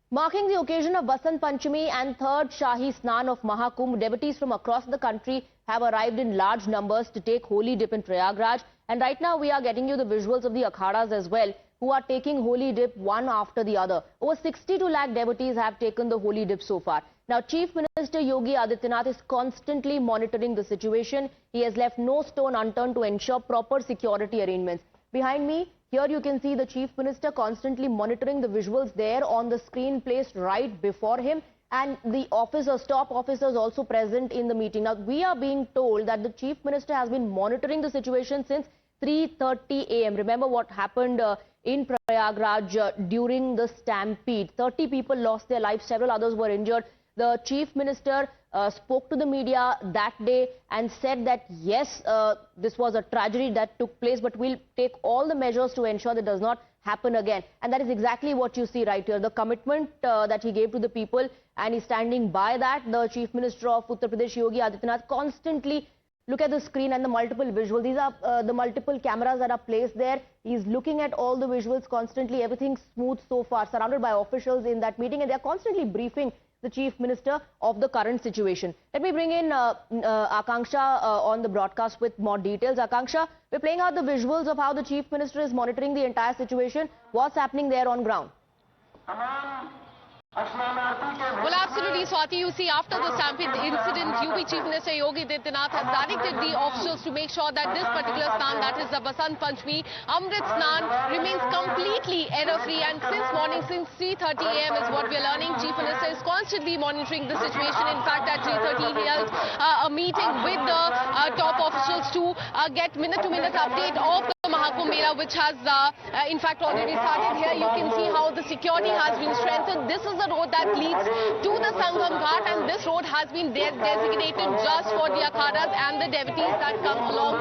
Marking the occasion of Basant Panchami and third Shahi Snan of Mahakumbh, devotees from across the country have arrived in large numbers to take holy dip in Prayagraj. And right now we are getting you the visuals of the akhadas as well, who are taking holy dip one after the other. Over 62 lakh devotees have taken the holy dip so far. Now, Chief Minister Yogi Adityanath is constantly monitoring the situation. He has left no stone unturned to ensure proper security arrangements. Behind me, here you can see the Chief Minister constantly monitoring the visuals there on the screen placed right before him, and the officers, top officers also present in the meeting. Now, we are being told that the Chief Minister has been monitoring the situation since 3:30 a.m. Remember what happened in Prayagraj during the stampede. 30 people lost their lives, several others were injured. The Chief Minister spoke to the media that day and said that yes, this was a tragedy that took place, but we'll take all the measures to ensure that does not happen again. And that is exactly what you see right here, the commitment that he gave to the people, and he's standing by that. The Chief Minister of Uttar Pradesh, Yogi Adityanath, constantly look at the screen and the multiple visuals. These are the multiple cameras that are placed there. He's looking at all the visuals constantly. Everything's smooth so far, surrounded by officials in that meeting, and they're constantly briefing the Chief Minister of the current situation. Let me bring in Akanksha on the broadcast with more details. Akanksha, we're playing out the visuals of how the Chief Minister is monitoring the entire situation. What's happening there on ground? Well, absolutely, Swati. You see, after the stampede incident, UP Chief Minister Yogi Adityanath has directed the officials to make sure that this particular snan, that is the Basant Panchami, Amrit Snan, remains completely error-free. And since morning, since 3:30 a.m. is what we're learning, Chief Minister is constantly monitoring the situation. In fact, at 3:30 he held a meeting with the top officials to get minute-to-minute update of the Mahakumbh Mela, which has in fact already started. Here you can see how the security has been strengthened. This is the road that leads to the Sangam Ghat, and this road has been designated just for the akhadas and the devotees that come along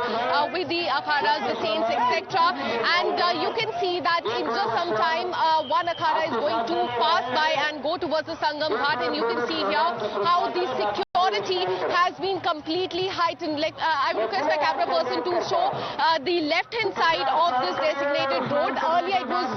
with the akhadas, the saints, etc. And you can see that in just some time one akhada is going to pass by and go towards the Sangam Ghat, and you can see here how the security has been completely heightened. I would request my camera person to show the left-hand side of this designated road. Earlier it was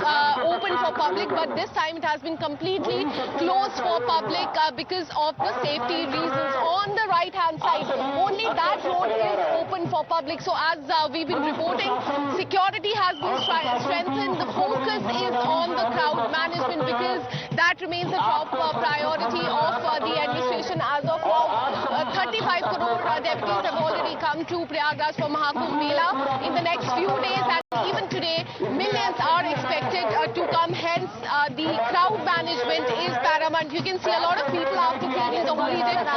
open for public, but this time it has been completely closed for public because of the safety reasons. On the right-hand side, only that road is open for public. So as we've been reporting, security has been strengthened. The focus is on the crowd management because that remains a top priority of the administration as of now. 35 crore devotees have already come to Prayagraj for Mahakumbh Mela in the next few days, and even today millions are expected to come. Hence the crowd management is paramount. You can see a lot of people after taking the holy dip.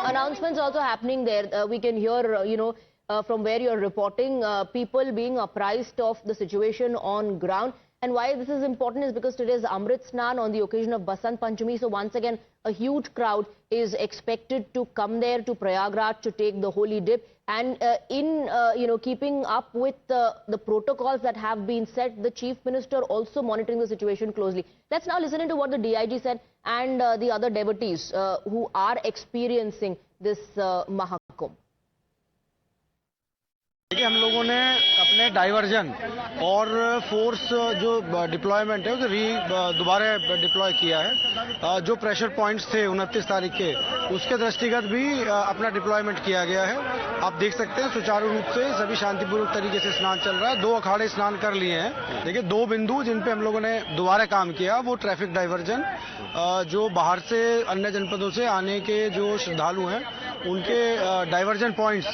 Announcements also happening there. We can hear, from where you're reporting, people being apprised of the situation on ground. And why this is important is because today is Amrit Snan on the occasion of Basant Panchami. So once again, a huge crowd is expected to come there to Prayagraj to take the holy dip. And in keeping up with the protocols that have been set, the Chief Minister also monitoring the situation closely. Let's now listen to what the DIG said and the other devotees who are experiencing this Mahakumbh. हम लोगों ने अपने diversion और force जो deployment है उसे दोबारा deploy किया है। जो प्रेशर पॉइंट्स थे 29 तारीख के, उसके दृष्टिगत भी अपना डिप्लॉयमेंट किया गया है। आप देख सकते हैं सुचारू रूप से सभी शांतिपूर्वक तरीके से स्नान चल रहा है। 2 अखाड़े स्नान कर लिए हैं। देखिए 2 बिंदु जिन पे हम लोगों ने दोबारा काम किया, वो ट्रैफिक डाइवर्जन, जो बाहर से अन्य जनपदों से आने के जो श्रद्धालु हैं उनके डाइवर्जन पॉइंट्स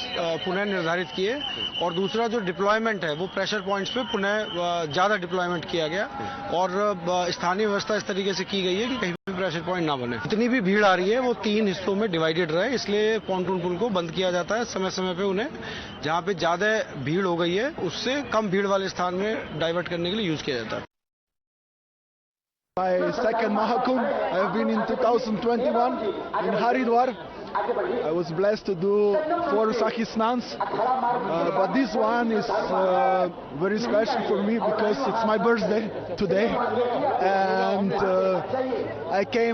पुनः निर्धारित किए, और दूसरा जो डिप्लॉयमेंट है वो प्रेशर पॉइंट्स पे पुनः ज़्यादा डिप्लॉयमेंट किया गया, और स्थानीय व्यवस्था इस तरीके से की गई है कि कहीं भी प्रेशर पॉइंट ना बने। जितनी भी भीड़ आ रही है वो 3 हिस्सों में डिवाइडेड रहे, इसलिए पॉन्टून पुल को बंद किया जाता है समय समय पे उन्हें, जहाँ पे ज़्यादा भीड़ हो गई है उससे कम भीड़ वाले स्थान में डाइवर्ट करने के लिए यूज किया जाता है। My second Mahakumbh, I have been in 2021 in Haridwar. I was blessed to do 4 Sakhi Snans, but this one is very special for me because it's my birthday today, and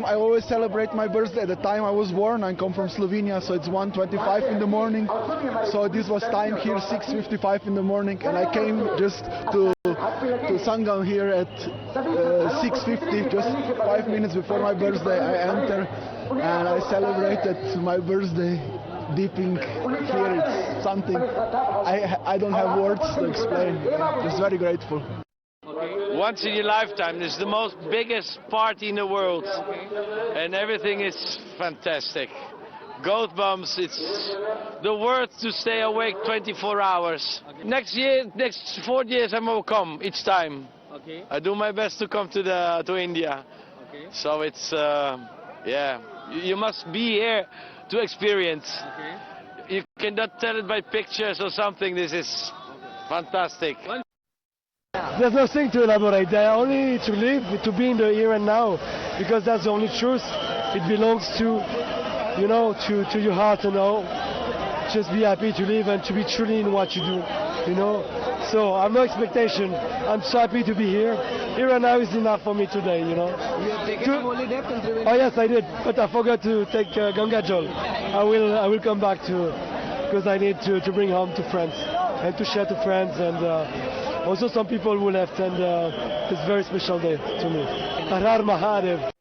I always celebrate my birthday at the time I was born. I come from Slovenia, so it's 1:25 in the morning, so this was time here 6:55 in the morning, and I came just to Sangam here at 6:50, just 5 minutes before my birthday. I enter and I celebrated my birthday dipping here. It's something I don't have words to explain. Just very grateful. Once in your lifetime, this is the most biggest party in the world, and everything is fantastic. Goat bumps, it's the worth to stay awake 24 hours. Next 4 years I will come each time. I do my best to come to India. So it's yeah, you must be here to experience. You cannot tell it by pictures or something. This is fantastic. There's nothing to elaborate. There only to live, to be in the here and now, because that's the only truth. It belongs to, you know, to your heart, you know. Just be happy to live and to be truly in what you do, you know. So I have no expectation. I'm so happy to be here. Here and now is enough for me today, you know. You have taken a holy dip in Trivandrum? Oh yes, I did, but I forgot to take Ganga Jal. I will come back to, because I need to bring home to friends and to share to friends, and also some people who left, and it's a very special day to me. Har Har Mahadev.